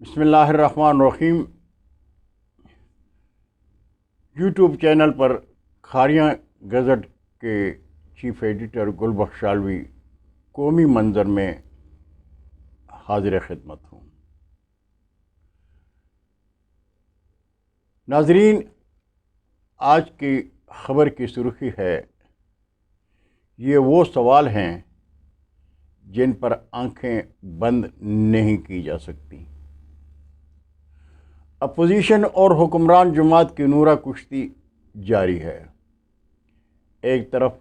بسم اللہ الرحمن الرحیم۔ یوٹیوب چینل پر کھاریاں گزٹ کے چیف ایڈیٹر گل بخشالوی قومی منظر میں حاضر خدمت ہوں۔ ناظرین، آج کی خبر کی سرخی ہے، یہ وہ سوال ہیں جن پر آنکھیں بند نہیں کی جا سکتی۔ اپوزیشن اور حکمران جماعت کی نورہ کشتی جاری ہے۔ ایک طرف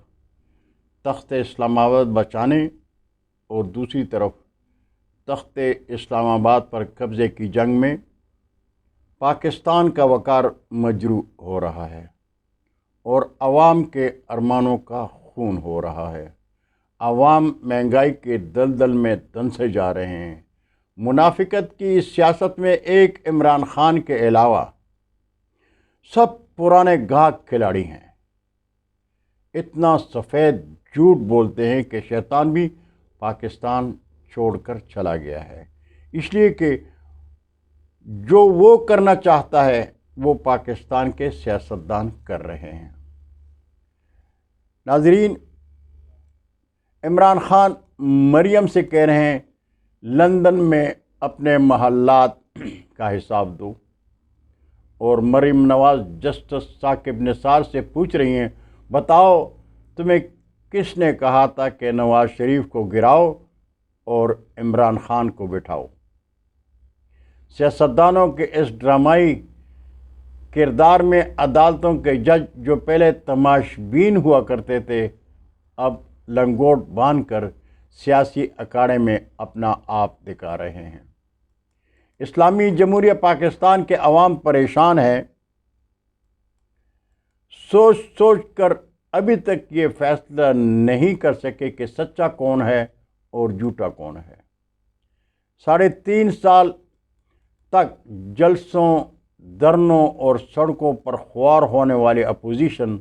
تخت اسلام آباد بچانے اور دوسری طرف تخت اسلام آباد پر قبضے کی جنگ میں پاکستان کا وقار مجروح ہو رہا ہے اور عوام کے ارمانوں کا خون ہو رہا ہے۔ عوام مہنگائی کے دلدل میں دنسے جا رہے ہیں۔ منافقت کی اس سیاست میں ایک عمران خان کے علاوہ سب پرانے گاہک کھلاڑی ہیں۔ اتنا سفید جھوٹ بولتے ہیں کہ شیطان بھی پاکستان چھوڑ کر چلا گیا ہے، اس لیے کہ جو وہ کرنا چاہتا ہے وہ پاکستان کے سیاستدان کر رہے ہیں۔ ناظرین، عمران خان مریم سے کہہ رہے ہیں لندن میں اپنے محلات کا حساب دو، اور مریم نواز جسٹس ثاقب نثار سے پوچھ رہی ہیں بتاؤ تمہیں کس نے کہا تھا کہ نواز شریف کو گراؤ اور عمران خان کو بٹھاؤ۔ سیاستدانوں کے اس ڈرامائی کردار میں عدالتوں کے جج جو پہلے تماشبین ہوا کرتے تھے، اب لنگوٹ باندھ کر سیاسی اکھاڑے میں اپنا آپ دکھا رہے ہیں۔ اسلامی جمہوریہ پاکستان کے عوام پریشان ہے، سوچ سوچ کر ابھی تک یہ فیصلہ نہیں کر سکے کہ سچا کون ہے اور جھوٹا کون ہے۔ 3.5 سال تک جلسوں، دھرنوں اور سڑکوں پر خوار ہونے والی اپوزیشن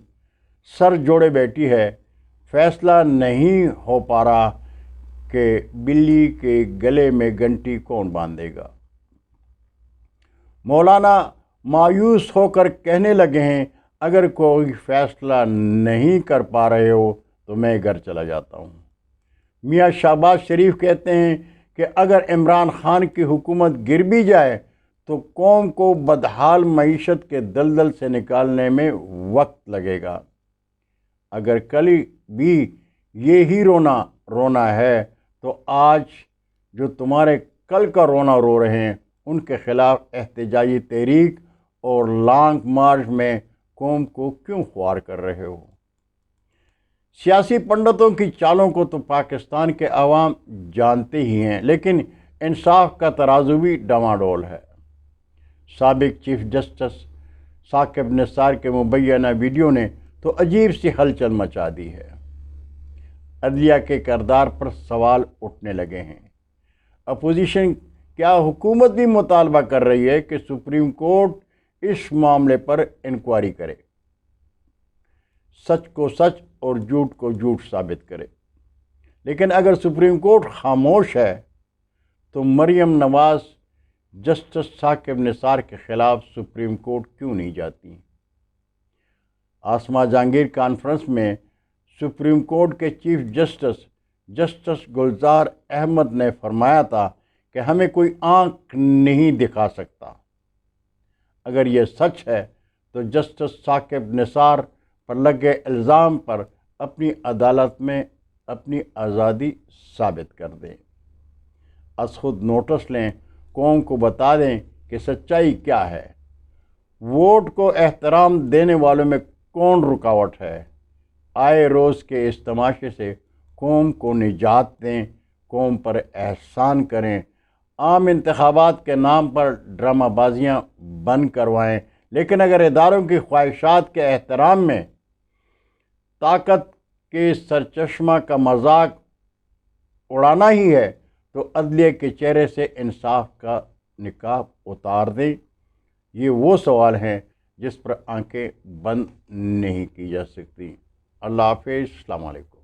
سر جوڑے بیٹھی ہے۔ فیصلہ نہیں ہو پا رہا کہ بلی کے گلے میں گھنٹی کون باندھے گا۔ مولانا مایوس ہو کر کہنے لگے ہیں اگر کوئی فیصلہ نہیں کر پا رہے ہو تو میں گھر چلا جاتا ہوں۔ میاں شہباز شریف کہتے ہیں کہ اگر عمران خان کی حکومت گر بھی جائے تو قوم کو بدحال معیشت کے دلدل سے نکالنے میں وقت لگے گا۔ اگر کل بھی یہی رونا ہے تو آج جو تمہارے کل کا رونا رو رہے ہیں ان کے خلاف احتجاجی تحریک اور لانگ مارچ میں قوم کو کیوں خوار کر رہے ہو؟ سیاسی پنڈتوں کی چالوں کو تو پاکستان کے عوام جانتے ہی ہیں، لیکن انصاف کا ترازو بھی ڈماڈول ہے۔ سابق چیف جسٹس ثاقب نثار کے مبینہ ویڈیو نے تو عجیب سی ہلچل مچا دی ہے۔ عدلیہ کے کردار پر سوال اٹھنے لگے ہیں۔ اپوزیشن کیا حکومت بھی مطالبہ کر رہی ہے کہ سپریم کورٹ اس معاملے پر انکوائری کرے، سچ کو سچ اور جھوٹ کو جھوٹ ثابت کرے؟ لیکن اگر سپریم کورٹ خاموش ہے تو مریم نواز جسٹس ثاقب نثار کے خلاف سپریم کورٹ کیوں نہیں جاتی؟ عاصمہ جہانگیر کانفرنس میں سپریم کورٹ کے چیف جسٹس گلزار احمد نے فرمایا تھا کہ ہمیں کوئی آنکھ نہیں دکھا سکتا۔ اگر یہ سچ ہے تو جسٹس ثاقب نثار پر لگے الزام پر اپنی عدالت میں اپنی آزادی ثابت کر دیں، از خود نوٹس لیں، قوم کو بتا دیں کہ سچائی کیا ہے۔ ووٹ کو احترام دینے والوں میں کون رکاوٹ ہے؟ آئے روز کے اس تماشے سے قوم کو نجات دیں، قوم پر احسان کریں، عام انتخابات کے نام پر ڈرامہ بازیاں بند کروائیں، لیکن اگر اداروں کی خواہشات کے احترام میں طاقت کے سرچشمہ کا مذاق اڑانا ہی ہے تو عدلیہ کے چہرے سے انصاف کا نقاب اتار دیں۔ یہ وہ سوال ہیں جس پر آنکھیں بند نہیں کی جا سکتی۔ اللہ حافظ، السلام علیکم۔